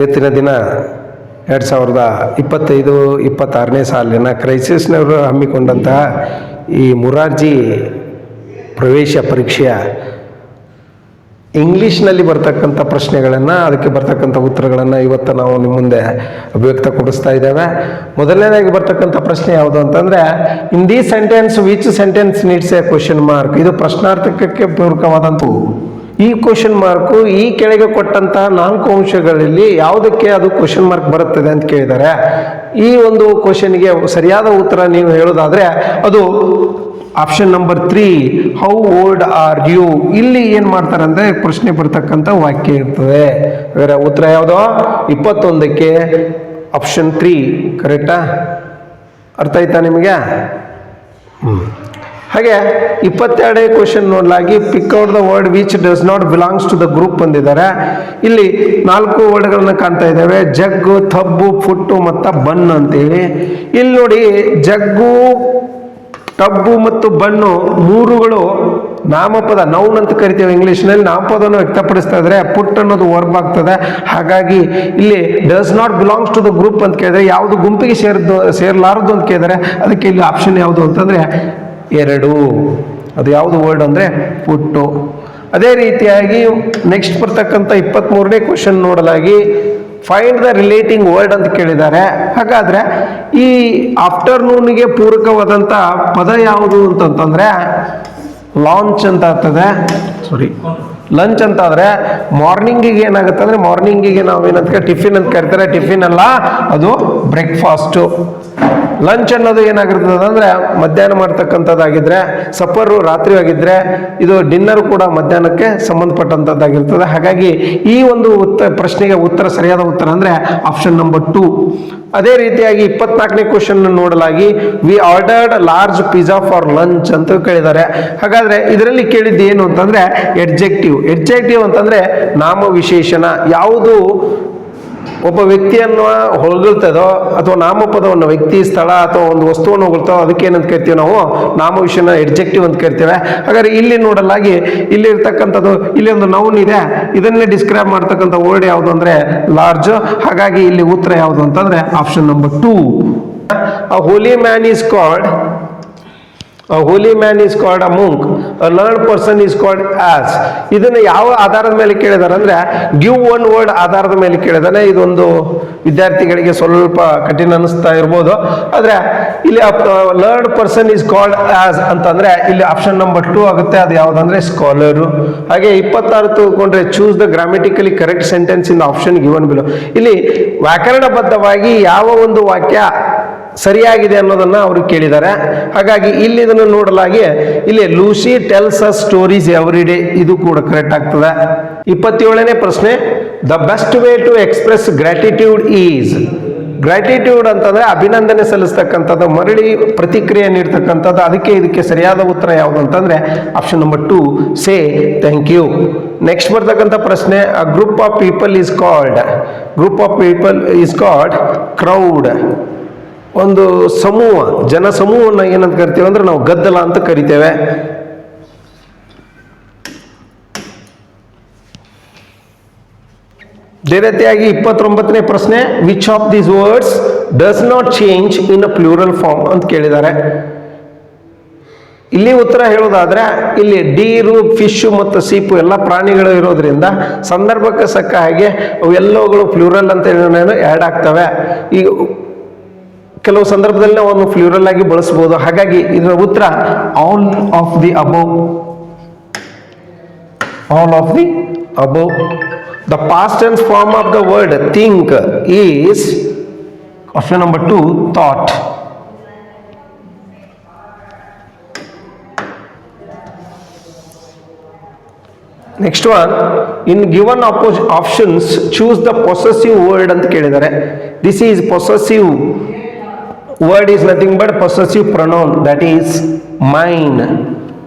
ಇವತ್ತಿನ ದಿನ 2025-26ನೇ ಸಾಲಿನ ಕ್ರೈಸಿಸ್ನವರು ಹಮ್ಮಿಕೊಂಡಂತಹ ಈ ಮುರಾರ್ಜಿ ಪ್ರವೇಶ ಪರೀಕ್ಷೆಯ ಇಂಗ್ಲೀಷ್ನಲ್ಲಿ ಬರ್ತಕ್ಕಂಥ ಪ್ರಶ್ನೆಗಳನ್ನು, ಅದಕ್ಕೆ ಬರ್ತಕ್ಕಂಥ ಉತ್ತರಗಳನ್ನು ಇವತ್ತು ನಾವು ನಿಮ್ಮ ಮುಂದೆ ಅಭಿವ್ಯಕ್ತಪಡಿಸ್ತಾ ಇದ್ದೇವೆ. ಮೊದಲನೇದಾಗಿ ಬರ್ತಕ್ಕಂಥ ಪ್ರಶ್ನೆ ಯಾವುದು ಅಂತಂದರೆ, in the sentence which sentence needs A question mark. ಇದು ಪ್ರಶ್ನಾರ್ಥಕಕ್ಕೆ ಪೂರಕವಾದಂಥ ಈ ಕ್ವಶನ್ ಮಾರ್ಕು ಈ ಕೆಳಗೆ ಕೊಟ್ಟಂತಹ 4 ಅಂಶಗಳಲ್ಲಿ ಯಾವುದಕ್ಕೆ ಅದು ಕ್ವಶನ್ ಮಾರ್ಕ್ ಬರುತ್ತದೆ ಅಂತ ಕೇಳಿದ್ದಾರೆ. ಈ ಒಂದು ಕ್ವಶನ್ಗೆ ಸರಿಯಾದ ಉತ್ತರ ನೀವು ಹೇಳೋದಾದ್ರೆ ಅದು option number 3, how old are you. ಇಲ್ಲಿ ಏನ್ ಮಾಡ್ತಾರೆ ಅಂದ್ರೆ ಪ್ರಶ್ನೆ ಬರ್ತಕ್ಕಂಥ ವಾಕ್ಯ ಇರ್ತದೆ. ಅದರ ಉತ್ತರ ಯಾವುದು? 21ಕ್ಕೆ ಆಪ್ಷನ್ 3 ಕರೆಕ್ಟಾ? ಅರ್ಥ ಆಯ್ತಾ ನಿಮಗೆ? ಹಾಗೆ 22ನೇ ಕ್ವಶನ್ ನೋಡಲಾಗಿ pick out the word which does not belongs to the group ಬಂದಿದ್ದಾರೆ. ಇಲ್ಲಿ 4 ವರ್ಡ್ಗಳನ್ನ ಕಾಣ್ತಾ ಇದ್ದೇವೆ, ಜಗ್ಗು, ಥಬ್ಬು, ಫುಟ್ಟು ಮತ್ತು ಬನ್ ಅಂತೇಳಿ. ಇಲ್ಲಿ ನೋಡಿ, ಜಗ್ಗು, ಟಬ್ಬು ಮತ್ತು ಬನ್ನು ಮೂರುಗಳು ನಾಮಪದ, ನೌನ್ ಅಂತ ಕರಿತೇವೆ ಇಂಗ್ಲಿಷ್ನಲ್ಲಿ. ನಾಮಪದವನ್ನು ವ್ಯಕ್ತಪಡಿಸ್ತಾ ಇದ್ರೆ ಪುಟ್ ಅನ್ನೋದು ವರ್ಬ್ ಆಗ್ತದೆ. ಹಾಗಾಗಿ ಇಲ್ಲಿ does not belongs to the group ಅಂತ ಕೇಳಿದ್ರೆ ಯಾವುದು ಗುಂಪಿಗೆ ಸೇರಲಾರದು ಅಂತ ಕೇಳಿದರೆ ಅದಕ್ಕೆ ಇಲ್ಲಿ ಆಪ್ಷನ್ ಯಾವುದು ಅಂತಂದ್ರೆ 2. ಅದು ಯಾವುದು ವರ್ಡ್ ಅಂದರೆ ಪುಟ್ಟು. ಅದೇ ರೀತಿಯಾಗಿ ನೆಕ್ಸ್ಟ್ ಬರ್ತಕ್ಕಂಥ 23ನೇ ಕ್ವಶನ್ ನೋಡಲಾಗಿ ಫೈಂಡ್ ದ ರಿಲೇಟಿಂಗ್ ವರ್ಡ್ ಅಂತ ಕೇಳಿದ್ದಾರೆ. ಹಾಗಾದ್ರೆ ಈ ಆಫ್ಟರ್ನೂನ್ಗೆ ಪೂರಕವಾದಂಥ ಪದ ಯಾವುದು ಅಂತಂತಂದ್ರೆ ಲಾಂಚ್ ಅಂತ ಆಗ್ತದೆ. ಲಂಚ್ ಅಂತ ಆದ್ರೆ ಮಾರ್ನಿಂಗಿಗೆ ಏನಾಗುತ್ತೆ ಅಂದ್ರೆ ಮಾರ್ನಿಂಗಿಗೆ ನಾವೇನಂತ ಟಿಫಿನ್ ಅಂತ ಕರಿತಾರೆ. ಟಿಫಿನ್ ಅಲ್ಲ, ಅದು ಬ್ರೇಕ್ಫಾಸ್ಟು. ಲಂಚ್ ಅನ್ನೋದು ಏನಾಗಿರ್ತದೆ ಅಂದ್ರೆ ಮಧ್ಯಾಹ್ನ ಮಾಡ್ತಕ್ಕಂಥದ್ದಾಗಿದ್ರೆ, ಸಪ್ಪರು ರಾತ್ರಿ ಆಗಿದ್ರೆ, ಇದು ಡಿನ್ನರ್ ಕೂಡ ಮಧ್ಯಾಹ್ನಕ್ಕೆ ಸಂಬಂಧಪಟ್ಟಂಥದ್ದಾಗಿರ್ತದೆ. ಹಾಗಾಗಿ ಈ ಒಂದು ಪ್ರಶ್ನೆಗೆ ಸರಿಯಾದ ಉತ್ತರ ಅಂದ್ರೆ ಆಪ್ಷನ್ ನಂಬರ್ 2. ಅದೇ ರೀತಿಯಾಗಿ 24ನೇ ಕ್ವಶನ್ ನೋಡಲಾಗಿ we ordered large pizza for lunch ಅಂತ ಕೇಳಿದ್ದಾರೆ. ಹಾಗಾದ್ರೆ ಇದರಲ್ಲಿ ಕೇಳಿದ್ದು ಏನು ಅಂತಂದ್ರೆ ಎಡ್ಜೆಕ್ಟಿವ್. ಎಡ್ಜೆಕ್ಟಿವ್ ಅಂತಂದ್ರೆ ನಾಮವಿಶೇಷಣ. ಯಾವುದು ಒಬ್ಬ ವ್ಯಕ್ತಿಯನ್ನು ಹೊಗಳ್ತದೋ ಅಥವಾ ನಾಮಪದವನ್ನು, ವ್ಯಕ್ತಿ, ಸ್ಥಳ ಅಥವಾ ಒಂದು ವಸ್ತುವನ್ನು ಹೊಗಳ್ತೋ ಅದಕ್ಕೆ ಏನಂತ ಕರಿತೀವಿ ನಾವು? ನಾಮವಿಶೇಷಣ, ಎಡ್ಜೆಕ್ಟಿವ್ ಅಂತ ಕರಿತೇವೆ. ಹಾಗಾದ್ರೆ ಇಲ್ಲಿ ನೋಡಲಾಗಿ ಇಲ್ಲಿ ಇರ್ತಕ್ಕಂಥದ್ದು, ಇಲ್ಲಿ ಒಂದು ನೌನ್ ಇದೆ, ಇದನ್ನೇ ಡಿಸ್ಕ್ರೈಬ್ ಮಾಡ್ತಕ್ಕಂಥ ವರ್ಡ್ ಯಾವುದು ಅಂದ್ರೆ ಲಾರ್ಜ್. ಹಾಗಾಗಿ ಇಲ್ಲಿ ಉತ್ತರ ಯಾವುದು ಅಂತಂದ್ರೆ option number 2. A holy man is called a monk. A learned person is called as. ಇದನ್ನು ಯಾವ ಆಧಾರದ ಮೇಲೆ ಕೇಳಿದಾರೆ ಅಂದ್ರೆ ಗಿವ್ ಒನ್ ವರ್ಡ್ ಆಧಾರದ ಮೇಲೆ ಕೇಳಿದಾನೆ. ಇದೊಂದು ವಿದ್ಯಾರ್ಥಿಗಳಿಗೆ ಸ್ವಲ್ಪ ಕಠಿಣ ಅನಿಸ್ತಾ ಇರ್ಬೋದು. ಆದ್ರೆ ಇಲ್ಲಿ learned person is called as ಅಂತಂದ್ರೆ ಇಲ್ಲಿ ಆಪ್ಷನ್ ನಂಬರ್ 2 ಆಗುತ್ತೆ. ಅದು ಯಾವ್ದಂದ್ರೆ ಸ್ಕಾಲರು. ಹಾಗೆ 26 ತಗೊಂಡ್ರೆ choose the grammatically correct sentence in option given below. ಇಲ್ಲಿ ವ್ಯಾಕರಣಬದ್ಧವಾಗಿ ಯಾವ ಒಂದು ವಾಕ್ಯ ಸರಿಯಾಗಿದೆ ಅನ್ನೋದನ್ನ ಅವರು ಕೇಳಿದ್ದಾರೆ. ಹಾಗಾಗಿ ಇಲ್ಲಿ ಇದನ್ನು ನೋಡಲಾಗಿ ಇಲ್ಲಿ Lucy tells us stories every day, ಇದು ಕೂಡ ಕರೆಕ್ಟ್ ಆಗ್ತದೆ. 27ನೇ ಪ್ರಶ್ನೆ, the best way to express gratitude is. Gratitude ಅಂತಂದ್ರೆ ಅಭಿನಂದನೆ ಸಲ್ಲಿಸ್ತಕ್ಕಂಥದ್ದು, ಮರಳಿ ಪ್ರತಿಕ್ರಿಯೆ ನೀಡ್ತಕ್ಕಂಥದ್ದು. ಅದಕ್ಕೆ ಇದಕ್ಕೆ ಸರಿಯಾದ ಉತ್ತರ ಯಾವುದು ಅಂತಂದ್ರೆ option number 2, say thank you. Next ಬರ್ತಕ್ಕಂಥ ಪ್ರಶ್ನೆ, a group of people is called crowd. ಒಂದು ಸಮೂಹ, ಜನ ಸಮೂಹವನ್ನು ಏನಂತ ಕರಿತೇವೆ ಅಂದ್ರೆ ನಾವು ಗದ್ದಲ ಅಂತ ಕರಿತೇವೆ. ಅದೇ ರೀತಿಯಾಗಿ 29ನೇ ಪ್ರಶ್ನೆ, which of these words does not change in a plural form ಅಂತ ಕೇಳಿದ್ದಾರೆ. ಇಲ್ಲಿ ಉತ್ತರ ಹೇಳೋದಾದ್ರೆ ಇಲ್ಲಿ ಡೀರು, ಫಿಶ್ ಮತ್ತು ಸೀಪು ಎಲ್ಲ ಪ್ರಾಣಿಗಳು ಇರೋದ್ರಿಂದ ಸಂದರ್ಭಕ್ಕೆ ಸಕ್ಕ ಹಾಗೆ ಅವೆಲ್ಲವುಗಳು ಪ್ಲೂರಲ್ ಅಂತ ಆ್ಯಡ್ ಆಗ್ತವೆ. ಈಗ ಕೆಲವು ಸಂದರ್ಭದಲ್ಲಿ ನಾವು ಒಂದು ಫ್ಲೂರಲ್ ಆಗಿ ಬಳಸಬಹುದು. ಹಾಗಾಗಿ ಇದರ ಉತ್ತರ all of the above. The past tense form of the word think is option number 2, thought. Next one, in given options choose the possessive word ಅಂತ ಕೇಳಿದ್ದಾರೆ. This is possessive word is nothing but possessive pronoun, that is mine.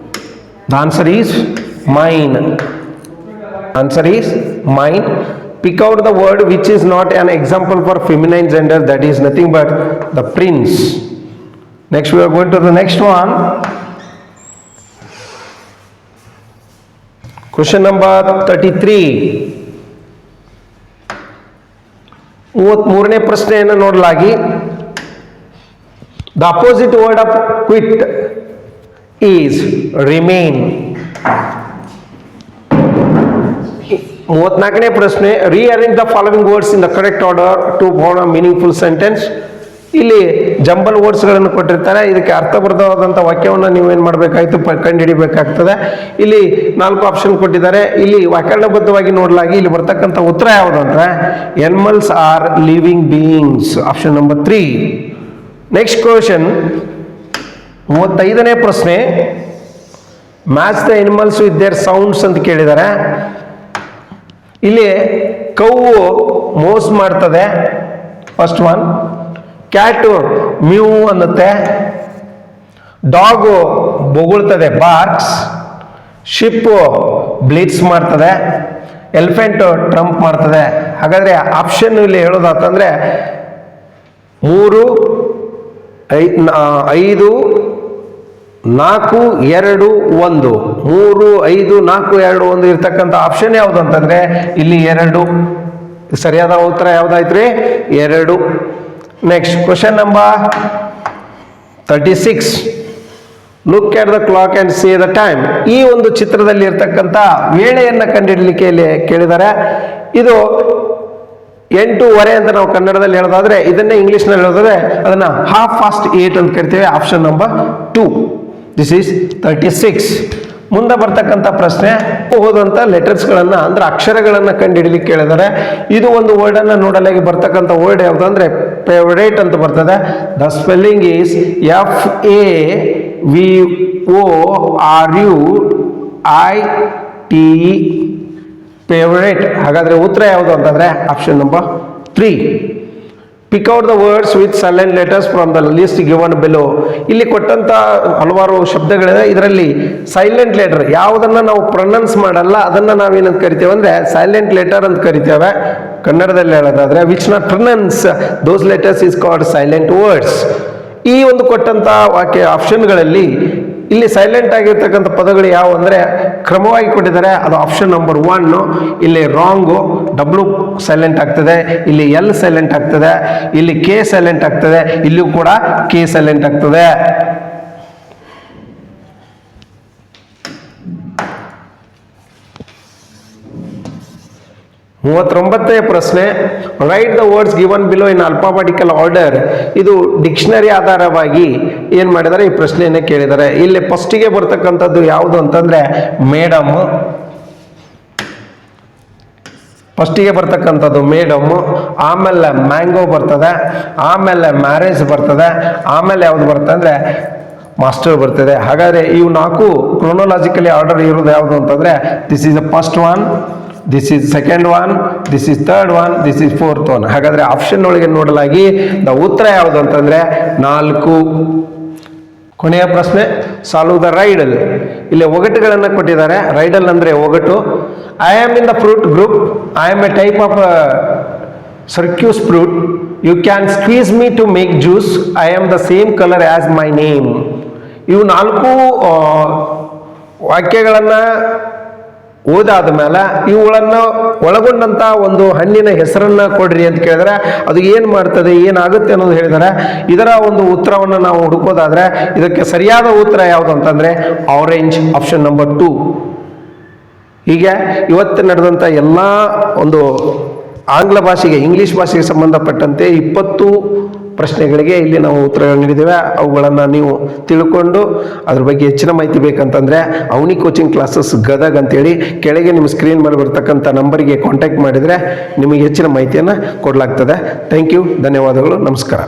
The answer is mine. Pick out the word which is not an example for feminine gender, that is nothing but the prince. Next we are going to the next one. Question number 33. 33ನೇ ಪ್ರಶ್ನೆಯನ್ನು ನೋಡಲಾಗಿ the opposite word of quit is remain. 34ನೇ ಪ್ರಶ್ನೆ rearrange the following words in the correct order to form a meaningful sentence. ಇಲ್ಲಿ jumble ವರ್ಡ್ಸ್ಗಳನ್ನು ಕೊಟ್ಟಿರ್ತಾರೆ, ಇದಕ್ಕೆ ಅರ್ಥಬದ್ಧವಾದಂಥ ವಾಕ್ಯವನ್ನು ನೀವೇನು ಮಾಡಬೇಕಾಯ್ತು ಕಂಡುಹಿಡಿಬೇಕಾಗ್ತದೆ. ಇಲ್ಲಿ 4 ಆಪ್ಷನ್ ಕೊಟ್ಟಿದ್ದಾರೆ. ಇಲ್ಲಿ ವ್ಯಾಕರಣಬದ್ಧವಾಗಿ ನೋಡಲಾಗಿ ಇಲ್ಲಿ ಬರ್ತಕ್ಕಂಥ ಉತ್ತರ ಯಾವುದು ಅಂದರೆ animals are living beings, option number 3. Next question 35ನೇ ಪ್ರಶ್ನೆ match the animals with their sounds ಅಂತ ಕೇಳಿದ್ದಾರೆ. ಇಲ್ಲಿ ಕೌವು ಮೋಸ್ ಮಾಡ್ತದೆ, ಫಸ್ಟ್ ಒನ್. ಕ್ಯಾಟು ಮ್ಯೂ ಅನ್ನುತ್ತೆ, ಡಾಗು ಬೊಗಳ್ತದೆ, ಬಾರ್ಕ್ಸ್. ಶಿಪ್ಪು ಬ್ಲೀಟ್ಸ್ ಮಾಡ್ತದೆ, ಎಲಿಫೆಂಟು ಟ್ರಂಪ್ ಮಾಡ್ತದೆ. ಹಾಗಾದರೆ ಆಪ್ಷನ್ ಇಲ್ಲಿ ಹೇಳೋದಾತಂದರೆ 3, 5, 4, 2, 1. 3, 5, 4, 2, 1 ಇರ್ತಕ್ಕಂಥ ಆಪ್ಷನ್ ಯಾವುದು ಅಂತಂದ್ರೆ ಇಲ್ಲಿ 2. ಸರಿಯಾದ ಉತ್ತರ ಯಾವ್ದಾಯ್ತ್ರಿ? 2. Next question number 36. Look at the clock and say the time. ಈ ಒಂದು ಚಿತ್ರದಲ್ಲಿ ಇರ್ತಕ್ಕಂಥ ವೇಳೆಯನ್ನು ಕಂಡುಹಿಡಲಿಕ್ಕೆ ಇಲ್ಲಿ ಕೇಳಿದ್ದಾರೆ. ಇದು 8:15 ಅಂತ ನಾವು ಕನ್ನಡದಲ್ಲಿ ಹೇಳೋದಾದ್ರೆ, ಇದನ್ನೇ ಇಂಗ್ಲಿಷ್ನಲ್ಲಿ ಹೇಳೋದಾದ್ರೆ ಅದನ್ನ 8:30 ಅಂತ ಕರಿತೇವೆ. Option number 2. This is 36. ಮುಂದೆ ಬರ್ತಕ್ಕಂಥ ಪ್ರಶ್ನೆ ಹೋದಂಥ ಲೆಟರ್ಸ್ಗಳನ್ನು ಅಂದ್ರೆ ಅಕ್ಷರಗಳನ್ನು ಕಂಡುಹಿಡಲಿಕ್ಕೆ ಕೇಳಿದ್ದಾರೆ. ಇದು ಒಂದು ವರ್ಡನ್ನು ನೋಡಲಾಗಿ ಬರ್ತಕ್ಕಂಥ ವರ್ಡ್ ಯಾವುದು ಅಂದರೆ ಫೇವರೇಟ್ ಅಂತ ಬರ್ತದೆ. The spelling is FAVORUITE, favourite. ಹಾಗಾದ್ರೆ ಉತ್ತರ ಯಾವುದು ಅಂತಂದ್ರೆ option number 3. Pick out the words with silent letters from the list given below. ಇಲ್ಲಿ ಕೊಟ್ಟಂತ ಹಲವಾರು ಶಬ್ದಗಳಿದೆ, ಇದರಲ್ಲಿ ಸೈಲೆಂಟ್ ಲೆಟರ್ ಯಾವುದನ್ನ ನಾವು ಪ್ರೊನೌನ್ಸ್ ಮಾಡಲ್ಲ ಅದನ್ನ ನಾವೇನಂತ ಕರಿತೇವೆ ಅಂದ್ರೆ ಸೈಲೆಂಟ್ ಲೆಟರ್ ಅಂತ ಕರಿತೇವೆ. ಕನ್ನಡದಲ್ಲಿ ಹೇಳೋದಾದ್ರೆ which not pronounce those letters is called silent words. ಈ ಒಂದು ಕೊಟ್ಟಂತ ವಾಕ್ಯ ಆಪ್ಷನ್ಗಳಲ್ಲಿ ಇಲ್ಲಿ ಸೈಲೆಂಟ್ ಆಗಿರ್ತಕ್ಕಂಥ ಪದಗಳು ಯಾವ ಅಂದ್ರೆ ಕ್ರಮವಾಗಿ ಕೊಟ್ಟಿದ್ದಾರೆ. ಅದು ಆಪ್ಷನ್ ನಂಬರ್ 1. ಇಲ್ಲಿ ರಾಂಗು, W ಸೈಲೆಂಟ್ ಆಗ್ತದೆ, ಇಲ್ಲಿ L ಸೈಲೆಂಟ್ ಆಗ್ತದೆ, ಇಲ್ಲಿ K ಸೈಲೆಂಟ್ ಆಗ್ತದೆ, ಇಲ್ಲಿಯೂ ಕೂಡ K ಸೈಲೆಂಟ್ ಆಗ್ತದೆ. ಮೂವತ್ತೊಂಬತ್ತನೇ ಪ್ರಶ್ನೆ right the words given below in alphabetical order. ಇದು ಡಿಕ್ಷನರಿ ಆಧಾರವಾಗಿ ಏನ್ ಮಾಡಿದ್ದಾರೆ, ಈ ಪ್ರಶ್ನೆಯನ್ನ ಕೇಳಿದ್ದಾರೆ. ಇಲ್ಲಿ ಫಸ್ಟಿಗೆ ಬರ್ತಕ್ಕಂಥದ್ದು ಯಾವುದು ಅಂತಂದ್ರೆ ಮೇಡಮ್. ಫಸ್ಟಿಗೆ ಬರ್ತಕ್ಕಂಥದ್ದು ಮೇಡಮ್, ಆಮೇಲೆ ಮ್ಯಾಂಗೋ ಬರ್ತದೆ, ಆಮೇಲೆ ಮ್ಯಾರೇಜ್ ಬರ್ತದೆ, ಆಮೇಲೆ ಯಾವ್ದು ಬರ್ತದೆ ಅಂದ್ರೆ ಮಾಸ್ಟರ್ ಬರ್ತದೆ. ಹಾಗಾದ್ರೆ ಇವು 4 ಕ್ರೋನೋಲಾಜಿಕಲಿ ಆರ್ಡರ್ ಇರೋದು ಯಾವುದು ಅಂತಂದ್ರೆ this is the first one, this is second one, this is third one, this is fourth one. ಹಾಗಾದ್ರೆ ಆಪ್ಷನ್ ಒಳಗೆ ನೋಡಲಾಗಿ ಉತ್ತರ ಯಾವುದು ಅಂತಂದ್ರೆ 4. ಕೊನೆಯ ಪ್ರಶ್ನೆ ಸಾಲ್ವ್ ದ ರೈಡಲ್. ಇಲ್ಲಿ ಒಗಟುಗಳನ್ನು ಕೊಟ್ಟಿದ್ದಾರೆ. ರೈಡಲ್ ಅಂದ್ರೆ ಒಗಟು. I am in the fruit group, I am a type of citrus fruit, you can squeeze me to make juice, I am the same colour as my name. ಇವು 4 ವಾಕ್ಯಗಳನ್ನ ಓದಾದ ಮೇಲೆ ಇವುಗಳನ್ನು ಒಳಗೊಂಡಂತ ಒಂದು ಹಣ್ಣಿನ ಹೆಸರನ್ನ ಕೊಡ್ರಿ ಅಂತ ಕೇಳಿದ್ರೆ ಅದು ಏನ್ ಮಾಡ್ತದೆ, ಏನಾಗುತ್ತೆ ಅನ್ನೋದು ಹೇಳಿದರೆ ಇದರ ಒಂದು ಉತ್ತರವನ್ನು ನಾವು ಹುಡುಕೋದಾದ್ರೆ ಇದಕ್ಕೆ ಸರಿಯಾದ ಉತ್ತರ ಯಾವುದು ಅಂತಂದ್ರೆ ಆರೆಂಜ್, ಆಪ್ಷನ್ ನಂಬರ್ 2. ಹೀಗೆ ಇವತ್ತು ನಡೆದಂತ ಎಲ್ಲ ಒಂದು ಆಂಗ್ಲ ಭಾಷೆಗೆ ಇಂಗ್ಲಿಷ್ ಭಾಷೆಗೆ ಸಂಬಂಧಪಟ್ಟಂತೆ 20 ಪ್ರಶ್ನೆಗಳಿಗೆ ಇಲ್ಲಿ ನಾವು ಉತ್ತರಗಳನ್ನು ನೀಡಿದ್ದೇವೆ. ಅವುಗಳನ್ನು ನೀವು ತಿಳ್ಕೊಂಡು ಅದ್ರ ಬಗ್ಗೆ ಹೆಚ್ಚಿನ ಮಾಹಿತಿ ಬೇಕಂತಂದ್ರೆ ಅವನಿ ಕೋಚಿಂಗ್ ಕ್ಲಾಸಸ್ ಗದಗ್ ಅಂತೇಳಿ ಕೆಳಗೆ ನಿಮ್ಮ ಸ್ಕ್ರೀನ್ ಮೇಲೆ ಬರ್ತಕ್ಕಂಥ ನಂಬರಿಗೆ ಕಾಂಟ್ಯಾಕ್ಟ್ ಮಾಡಿದರೆ ನಿಮಗೆ ಹೆಚ್ಚಿನ ಮಾಹಿತಿಯನ್ನು ಕೊಡಲಾಗ್ತದೆ. ಥ್ಯಾಂಕ್ ಯು, ಧನ್ಯವಾದಗಳು, ನಮಸ್ಕಾರ.